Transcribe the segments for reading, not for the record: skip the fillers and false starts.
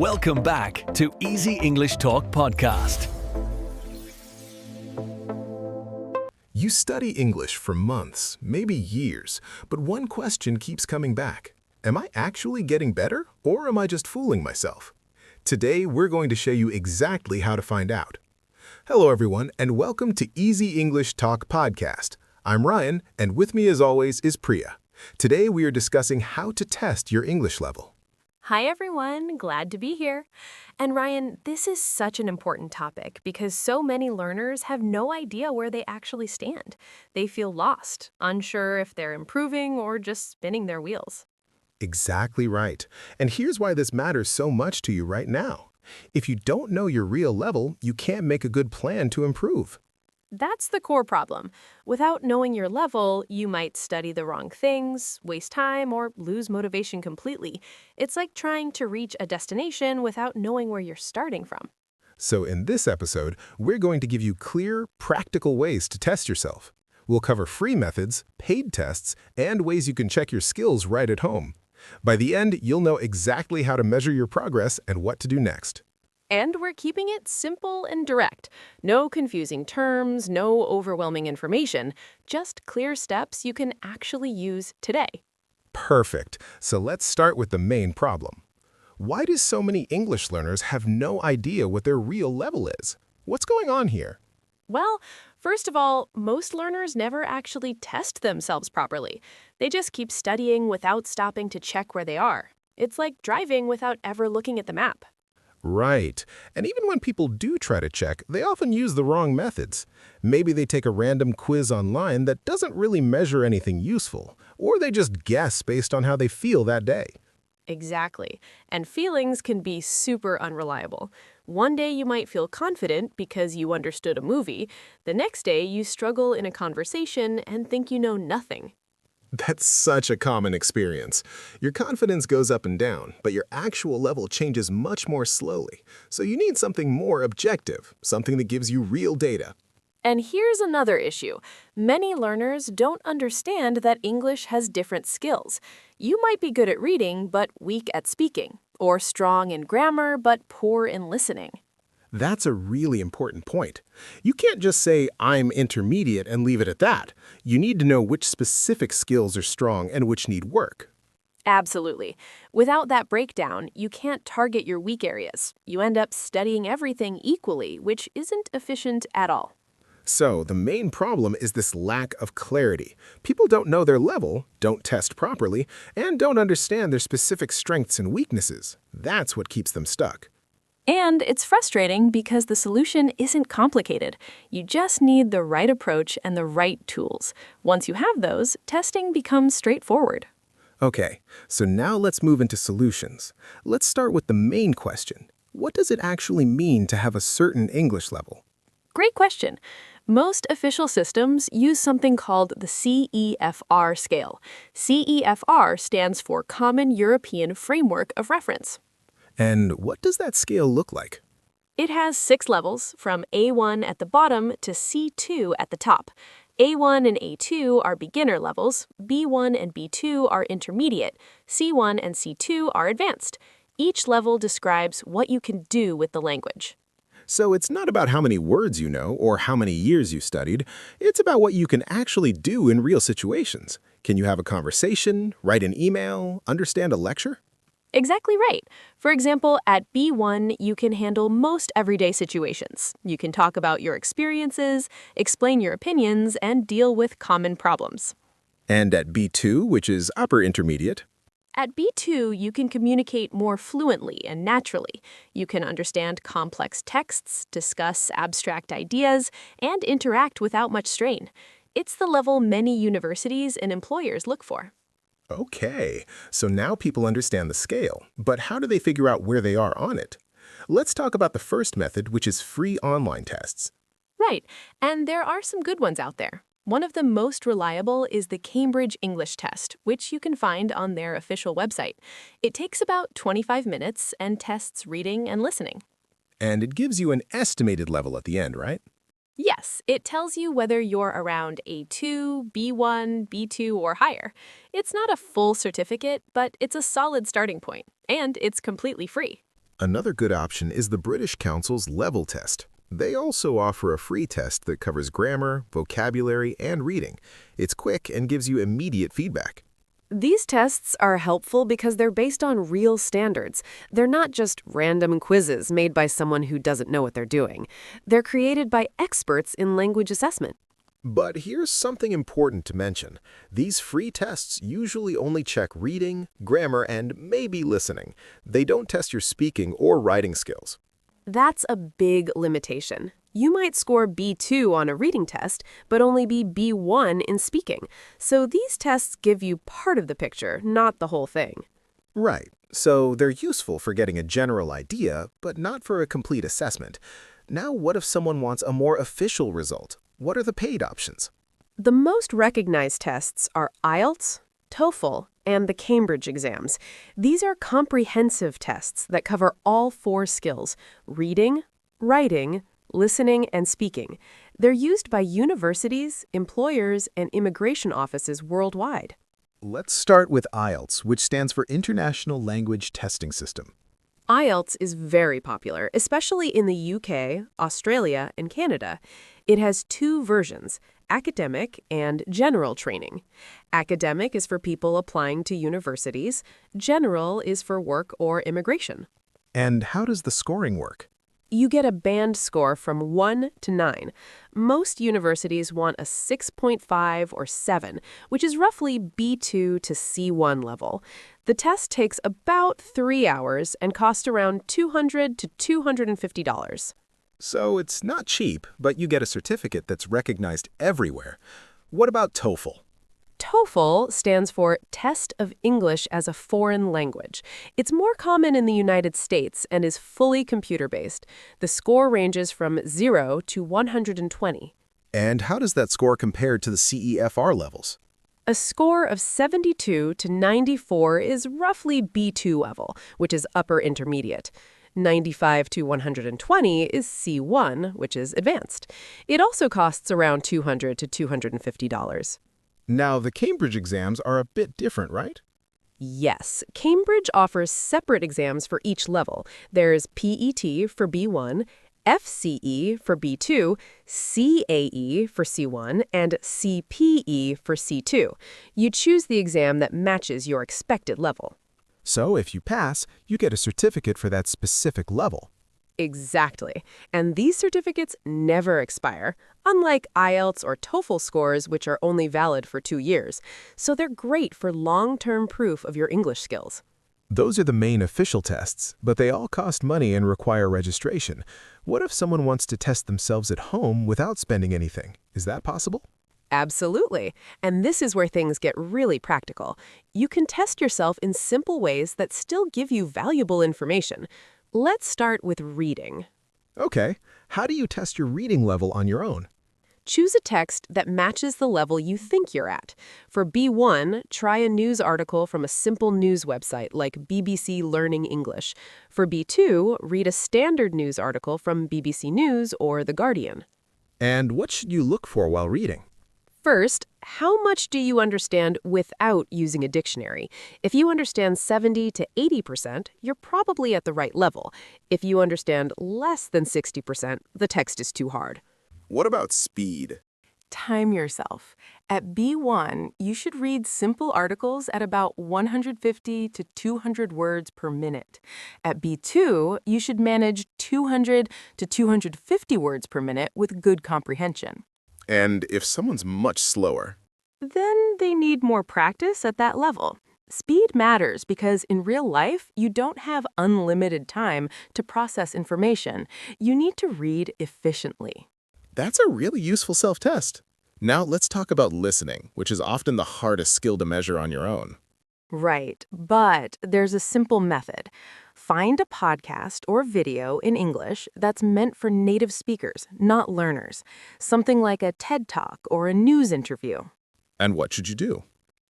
Welcome back to Easy English Talk Podcast. You study English for months, maybe years, but one question keeps coming back. Am I actually getting better, or am I just fooling myself? Today, we're going to show you exactly how to find out. Hello, everyone, and welcome to Easy English Talk Podcast. I'm Ryan, and with me, as always, is Priya. Today, we are discussing how to test your English level. Hi everyone, glad to be here. And Ryan, this is such an important topic because so many learners have no idea where they actually stand. They feel lost, unsure if they're improving or just spinning their wheels. Exactly right. And here's why this matters so much to you right now. If you don't know your real level, you can't make a good plan to improve. That's the core problem. Without knowing your level, you might study the wrong things, waste time, or lose motivation completely. It's like trying to reach a destination without knowing where you're starting from. So in this episode, we're going to give you clear, practical ways to test yourself. We'll cover free methods, paid tests, and ways you can check your skills right at home. By the end, you'll know exactly how to measure your progress and what to do next. And we're keeping it simple and direct. No confusing terms, no overwhelming information, just clear steps you can actually use today. Perfect. So let's start with the main problem. Why do so many English learners have no idea what their real level is? What's going on here? Well, first of all, most learners never actually test themselves properly. They just keep studying without stopping to check where they are. It's like driving without ever looking at the map. Right. And even when people do try to check, they often use the wrong methods. Maybe they take a random quiz online that doesn't really measure anything useful, or they just guess based on how they feel that day. Exactly. And feelings can be super unreliable. One day you might feel confident because you understood a movie. The next day you struggle in a conversation and think you know nothing. That's such a common experience. Your confidence goes up and down, but your actual level changes much more slowly. So you need something more objective, something that gives you real data. And here's another issue. Many learners don't understand that English has different skills. You might be good at reading, but weak at speaking, or strong in grammar, but poor in listening. That's a really important point. You can't just say, I'm intermediate and leave it at that. You need to know which specific skills are strong and which need work. Absolutely. Without that breakdown, you can't target your weak areas. You end up studying everything equally, which isn't efficient at all. So the main problem is this lack of clarity. People don't know their level, don't test properly, and don't understand their specific strengths and weaknesses. That's what keeps them stuck. And it's frustrating because the solution isn't complicated. You just need the right approach and the right tools. Once you have those, testing becomes straightforward. Okay, so now let's move into solutions. Let's start with the main question. What does it actually mean to have a certain English level? Great question. Most official systems use something called the CEFR scale. CEFR stands for Common European Framework of Reference. And what does that scale look like? It has 6 levels, from A1 at the bottom to C2 at the top. A1 and A2 are beginner levels, B1 and B2 are intermediate, C1 and C2 are advanced. Each level describes what you can do with the language. So it's not about how many words you know or how many years you studied. It's about what you can actually do in real situations. Can you have a conversation, write an email, understand a lecture? Exactly right. For example, at B1, you can handle most everyday situations. You can talk about your experiences, explain your opinions, and deal with common problems. And at B2, which is upper intermediate? At B2, you can communicate more fluently and naturally. You can understand complex texts, discuss abstract ideas, and interact without much strain. It's the level many universities and employers look for. Okay, so now people understand the scale, but how do they figure out where they are on it? Let's talk about the first method, which is free online tests. Right, and there are some good ones out there. One of the most reliable is the Cambridge English Test, which you can find on their official website. It takes about 25 minutes and tests reading and listening. And it gives you an estimated level at the end, right? Yes, it tells you whether you're around A2, B1, B2, or higher. It's not a full certificate, but it's a solid starting point, and it's completely free. Another good option is the British Council's level test. They also offer a free test that covers grammar, vocabulary, and reading. It's quick and gives you immediate feedback. These tests are helpful because they're based on real standards. They're not just random quizzes made by someone who doesn't know what they're doing. They're created by experts in language assessment. But here's something important to mention. These free tests usually only check reading, grammar, and maybe listening. They don't test your speaking or writing skills. That's a big limitation. You might score B2 on a reading test, but only be B1 in speaking. So these tests give you part of the picture, not the whole thing. Right. So they're useful for getting a general idea, but not for a complete assessment. Now, what if someone wants a more official result? What are the paid options? The most recognized tests are IELTS, TOEFL, and the Cambridge exams. These are comprehensive tests that cover all 4 skills: reading, writing, listening, and speaking. They're used by universities, employers, and immigration offices worldwide. Let's start with IELTS, which stands for International Language Testing System. IELTS is very popular, especially in the UK, Australia, and Canada. It has 2 versions, academic and general training. Academic is for people applying to universities. General is for work or immigration. And how does the scoring work? You get a band score from 1 to 9. Most universities want a 6.5 or 7, which is roughly B2 to C1 level. The test takes about 3 hours and costs around $200 to $250. So it's not cheap, but you get a certificate that's recognized everywhere. What about TOEFL? TOEFL stands for Test of English as a Foreign Language. It's more common in the United States and is fully computer-based. The score ranges from 0 to 120. And how does that score compare to the CEFR levels? A score of 72 to 94 is roughly B2 level, which is upper intermediate. 95 to 120 is C1, which is advanced. It also costs around $200 to $250. Now, the Cambridge exams are a bit different, right? Yes, Cambridge offers separate exams for each level. There's PET for B1, FCE for B2, CAE for C1, and CPE for C2. You choose the exam that matches your expected level. So if you pass, you get a certificate for that specific level. Exactly. And these certificates never expire, unlike IELTS or TOEFL scores, which are only valid for 2 years. So they're great for long-term proof of your English skills. Those are the main official tests, but they all cost money and require registration. What if someone wants to test themselves at home without spending anything? Is that possible? Absolutely. And this is where things get really practical. You can test yourself in simple ways that still give you valuable information. Let's start with reading. Okay. How do you test your reading level on your own? Choose a text that matches the level you think you're at. For B1, try a news article from a simple news website like BBC Learning English. For B2, read a standard news article from BBC News or The Guardian. And what should you look for while reading? First, how much do you understand without using a dictionary? If you understand 70 to 80%, you're probably at the right level. If you understand less than 60%, the text is too hard. What about speed? Time yourself. At B1, you should read simple articles at about 150 to 200 words per minute. At B2, you should manage 200 to 250 words per minute with good comprehension. And if someone's much slower? Then they need more practice at that level. Speed matters because in real life, you don't have unlimited time to process information. You need to read efficiently. That's a really useful self-test. Now let's talk about listening, which is often the hardest skill to measure on your own. Right, but there's a simple method. Find a podcast or video in English that's meant for native speakers, not learners. Something like a TED Talk or a news interview. And what should you do?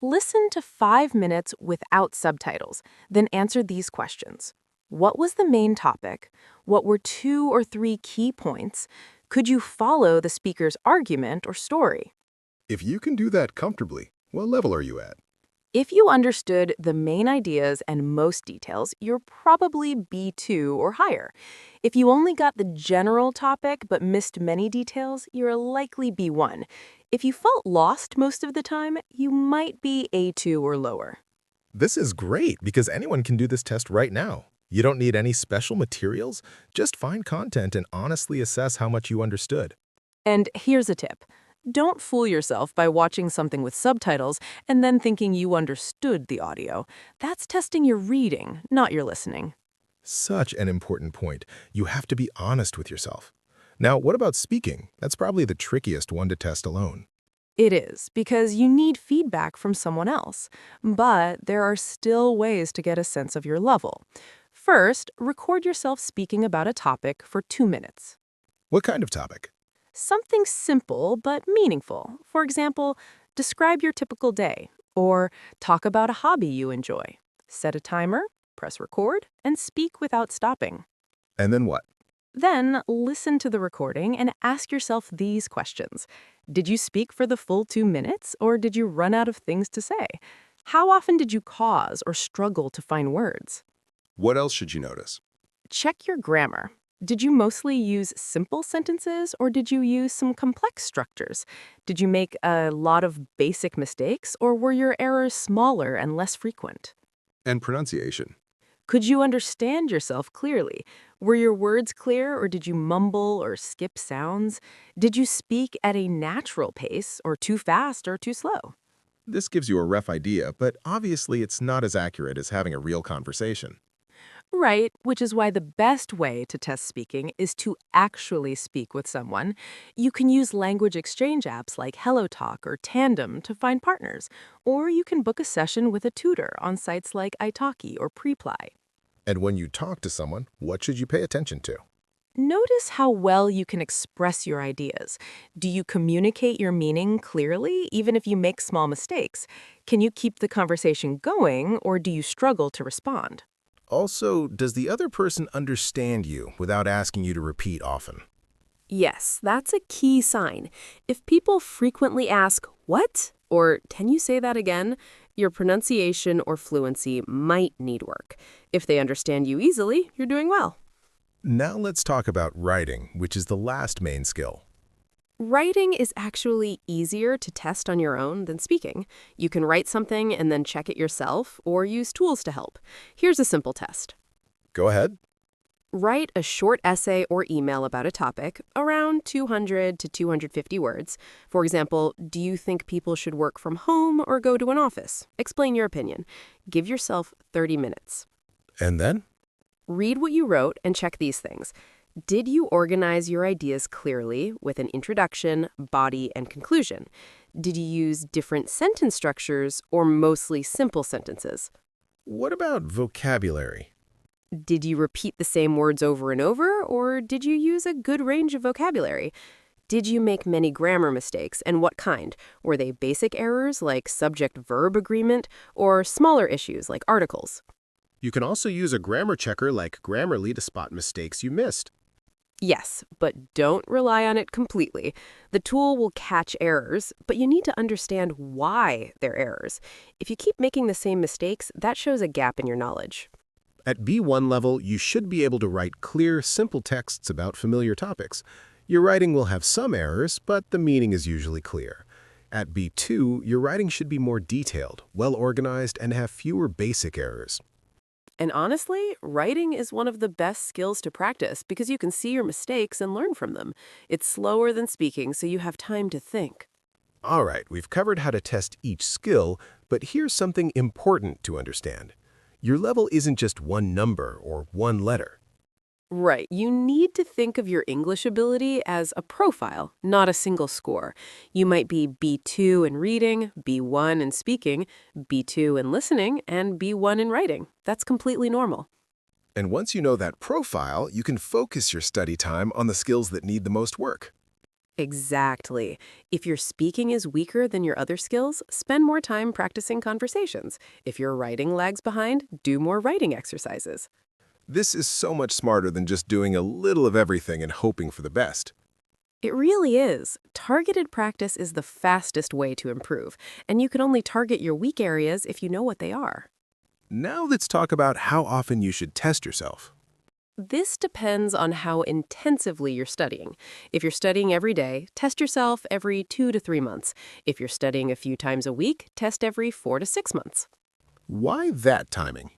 Listen to 5 minutes without subtitles, then answer these questions. What was the main topic? What were 2 or 3 key points? Could you follow the speaker's argument or story? If you can do that comfortably, what level are you at? If you understood the main ideas and most details, you're probably B2 or higher. If you only got the general topic but missed many details, you're likely B1. If you felt lost most of the time, you might be A2 or lower. This is great because anyone can do this test right now. You don't need any special materials. Just find content and honestly assess how much you understood. And here's a tip. Don't fool yourself by watching something with subtitles and then thinking you understood the audio. That's testing your reading, not your listening. Such an important point. You have to be honest with yourself. Now, what about speaking? That's probably the trickiest one to test alone. It is, because you need feedback from someone else. But there are still ways to get a sense of your level. First, record yourself speaking about a topic for 2 minutes. What kind of topic? Something simple but meaningful. For example, describe your typical day, or talk about a hobby you enjoy. Set a timer, press record, and speak without stopping. And then what? Then listen to the recording and ask yourself these questions. Did you speak for the full 2 minutes, or did you run out of things to say? How often did you pause or struggle to find words? What else should you notice? Check your grammar. Did you mostly use simple sentences, or did you use some complex structures? Did you make a lot of basic mistakes, or were your errors smaller and less frequent? And pronunciation. Could you understand yourself clearly? Were your words clear, or did you mumble or skip sounds? Did you speak at a natural pace, or too fast or too slow? This gives you a rough idea, but obviously it's not as accurate as having a real conversation. Right, which is why the best way to test speaking is to actually speak with someone. You can use language exchange apps like HelloTalk or Tandem to find partners, or you can book a session with a tutor on sites like Italki or Preply. And when you talk to someone, what should you pay attention to? Notice how well you can express your ideas. Do you communicate your meaning clearly, even if you make small mistakes? Can you keep the conversation going, or do you struggle to respond? Also, does the other person understand you without asking you to repeat often? Yes, that's a key sign. If people frequently ask, "What?" or "Can you say that again?" your pronunciation or fluency might need work. If they understand you easily, you're doing well. Now let's talk about writing, which is the last main skill. Writing is actually easier to test on your own than speaking. You can write something and then check it yourself or use tools to help. Here's a simple test. Go ahead. Write a short essay or email about a topic, around 200 to 250 words. For example, do you think people should work from home or go to an office? Explain your opinion. Give yourself 30 minutes. And then? Read what you wrote and check these things. Did you organize your ideas clearly with an introduction, body, and conclusion? Did you use different sentence structures or mostly simple sentences? What about vocabulary? Did you repeat the same words over and over, or did you use a good range of vocabulary? Did you make many grammar mistakes, and what kind? Were they basic errors like subject-verb agreement, or smaller issues like articles? You can also use a grammar checker like Grammarly to spot mistakes you missed. Yes, but don't rely on it completely. The tool will catch errors, but you need to understand why they're errors. If you keep making the same mistakes, that shows a gap in your knowledge. At B1 level, you should be able to write clear, simple texts about familiar topics. Your writing will have some errors, but the meaning is usually clear. At B2, your writing should be more detailed, well-organized, and have fewer basic errors. And honestly, writing is one of the best skills to practice because you can see your mistakes and learn from them. It's slower than speaking, so you have time to think. All right, we've covered how to test each skill, but here's something important to understand. Your level isn't just one number or one letter. Right. You need to think of your English ability as a profile, not a single score. You might be B2 in reading, B1 in speaking, B2 in listening, and B1 in writing. That's completely normal. And once you know that profile, you can focus your study time on the skills that need the most work. Exactly. If your speaking is weaker than your other skills, spend more time practicing conversations. If your writing lags behind, do more writing exercises. This is so much smarter than just doing a little of everything and hoping for the best. It really is. Targeted practice is the fastest way to improve, and you can only target your weak areas if you know what they are. Now let's talk about how often you should test yourself. This depends on how intensively you're studying. If you're studying every day, test yourself every 2 to 3 months. If you're studying a few times a week, test every 4 to 6 months. Why that timing?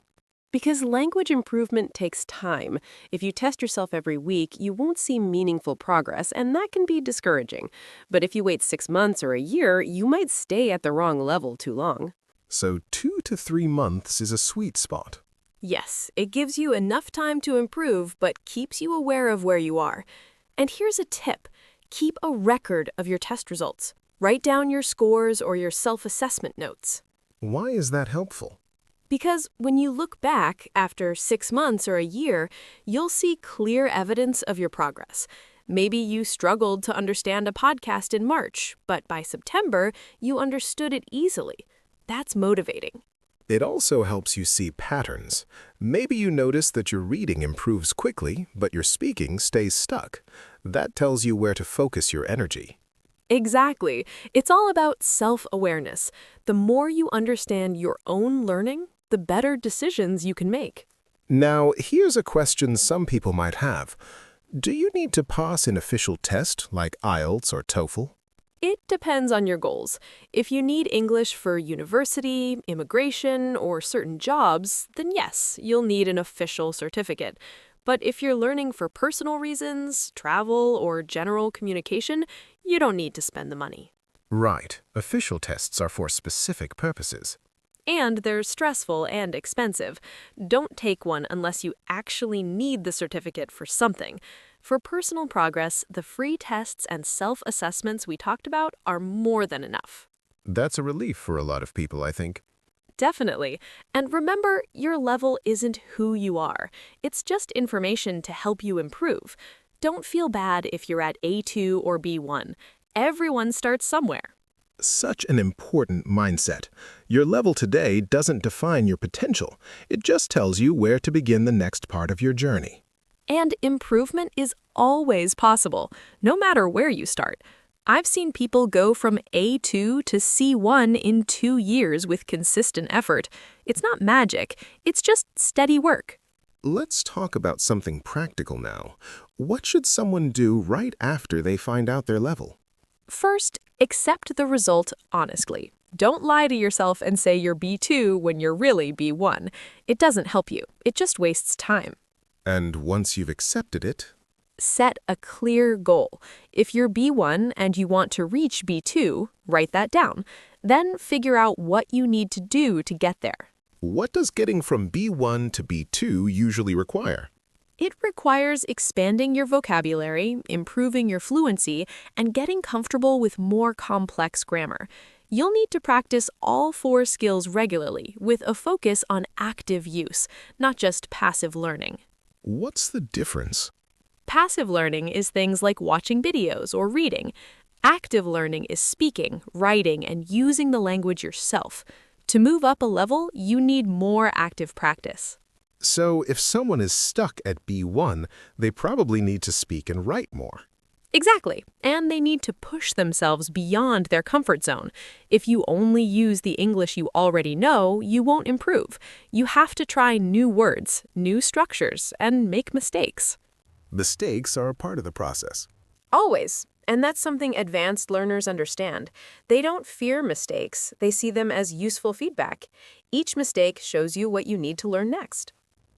Because language improvement takes time. If you test yourself every week, you won't see meaningful progress, and that can be discouraging. But if you wait 6 months or a year, you might stay at the wrong level too long. So 2 to 3 months is a sweet spot. Yes, it gives you enough time to improve, but keeps you aware of where you are. And here's a tip. Keep a record of your test results. Write down your scores or your self-assessment notes. Why is that helpful? Because when you look back after 6 months or a year, you'll see clear evidence of your progress. Maybe you struggled to understand a podcast in March, but by September, you understood it easily. That's motivating. It also helps you see patterns. Maybe you notice that your reading improves quickly, but your speaking stays stuck. That tells you where to focus your energy. Exactly. It's all about self-awareness. The more you understand your own learning, the better decisions you can make. Now, here's a question some people might have. Do you need to pass an official test like IELTS or TOEFL? It depends on your goals. If you need English for university, immigration, or certain jobs, then yes, you'll need an official certificate. But if you're learning for personal reasons, travel, or general communication, you don't need to spend the money. Right. Official tests are for specific purposes. And they're stressful and expensive. Don't take one unless you actually need the certificate for something. For personal progress, the free tests and self-assessments we talked about are more than enough. That's a relief for a lot of people, I think. Definitely. And remember, your level isn't who you are. It's just information to help you improve. Don't feel bad if you're at A2 or B1. Everyone starts somewhere. Such an important mindset. Your level today doesn't define your potential. It just tells you where to begin the next part of your journey. And improvement is always possible, no matter where you start. I've seen people go from A2 to C1 in 2 years with consistent effort. It's not magic, it's just steady work. Let's talk about something practical now. What should someone do right after they find out their level? First, accept the result honestly. Don't lie to yourself and say you're B2 when you're really B1. It doesn't help you. It just wastes time. And once you've accepted it, Set a clear goal. If you're B1 and you want to reach B2, write that down. Then figure out what you need to do to get there. what does getting from B1 to B2 usually require? It requires expanding your vocabulary, improving your fluency, and getting comfortable with more complex grammar. You'll need to practice all 4 skills regularly with a focus on active use, not just passive learning. What's the difference? Passive learning is things like watching videos or reading. Active learning is speaking, writing, and using the language yourself. To move up a level, you need more active practice. So if someone is stuck at B1, they probably need to speak and write more. Exactly, and they need to push themselves beyond their comfort zone. If you only use the English you already know, you won't improve. You have to try new words, new structures, and make mistakes. Mistakes are a part of the process. Always. And that's something advanced learners understand. They don't fear mistakes. They see them as useful feedback. Each mistake shows you what you need to learn next.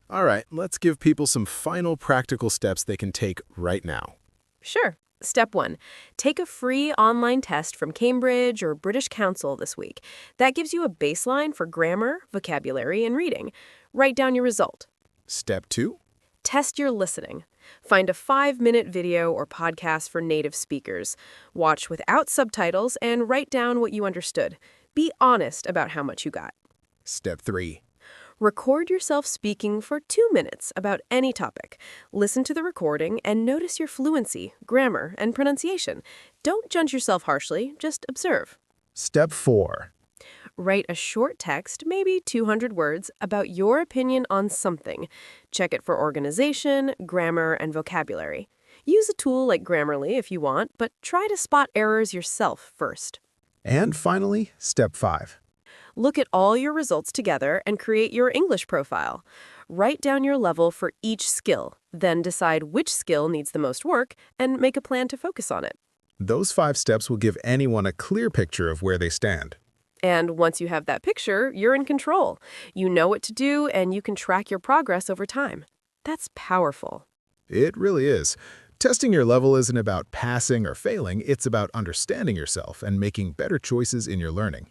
All right, let's give people some final practical steps they can take right now. Sure. Step 1. Take a free online test from Cambridge or British Council this week. That gives you a baseline for grammar, vocabulary, and reading. Write down your result. Step 2. Test your listening. Find a 5-minute video or podcast for native speakers. Watch without subtitles and write down what you understood. Be honest about how much you got. Step 3. Record yourself speaking for 2 minutes about any topic. Listen to the recording and notice your fluency, grammar, and pronunciation. Don't judge yourself harshly, just observe. Step 4. Write a short text, maybe 200 words, about your opinion on something. Check it for organization, grammar, and vocabulary. Use a tool like Grammarly if you want, but try to spot errors yourself first. And finally, step 5. Look at all your results together and create your English profile. Write down your level for each skill, then decide which skill needs the most work and make a plan to focus on it. Those 5 steps will give anyone a clear picture of where they stand. And once you have that picture, you're in control. You know what to do and you can track your progress over time. That's powerful. It really is. Testing your level isn't about passing or failing, it's about understanding yourself and making better choices in your learning.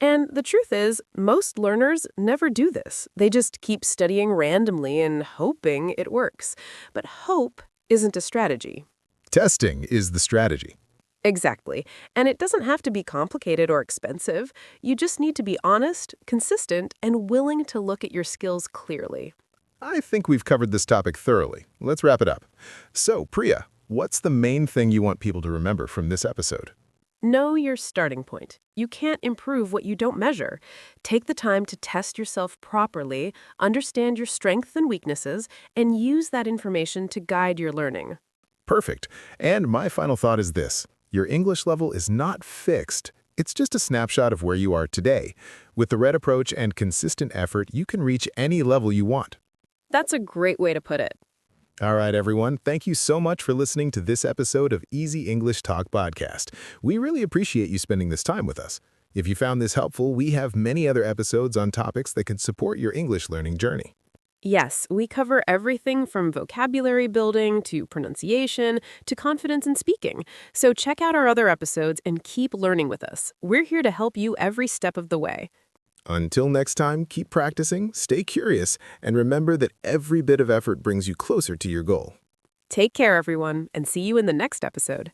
And the truth is, most learners never do this. They just keep studying randomly and hoping it works. But hope isn't a strategy. Testing is the strategy. Exactly. And it doesn't have to be complicated or expensive. You just need to be honest, consistent, and willing to look at your skills clearly. I think we've covered this topic thoroughly. Let's wrap it up. So, Priya, what's the main thing you want people to remember from this episode? Know your starting point. You can't improve what you don't measure. Take the time to test yourself properly, understand your strengths and weaknesses, and use that information to guide your learning. Perfect. And my final thought is this. Your English level is not fixed. It's just a snapshot of where you are today. With the right approach and consistent effort, you can reach any level you want. That's a great way to put it. All right, everyone. Thank you so much for listening to this episode of Easy English Talk Podcast. We really appreciate you spending this time with us. If you found this helpful, we have many other episodes on topics that can support your English learning journey. Yes, we cover everything from vocabulary building to pronunciation to confidence in speaking. So check out our other episodes and keep learning with us. We're here to help you every step of the way. Until next time, keep practicing, stay curious, and remember that every bit of effort brings you closer to your goal. Take care, everyone, and see you in the next episode.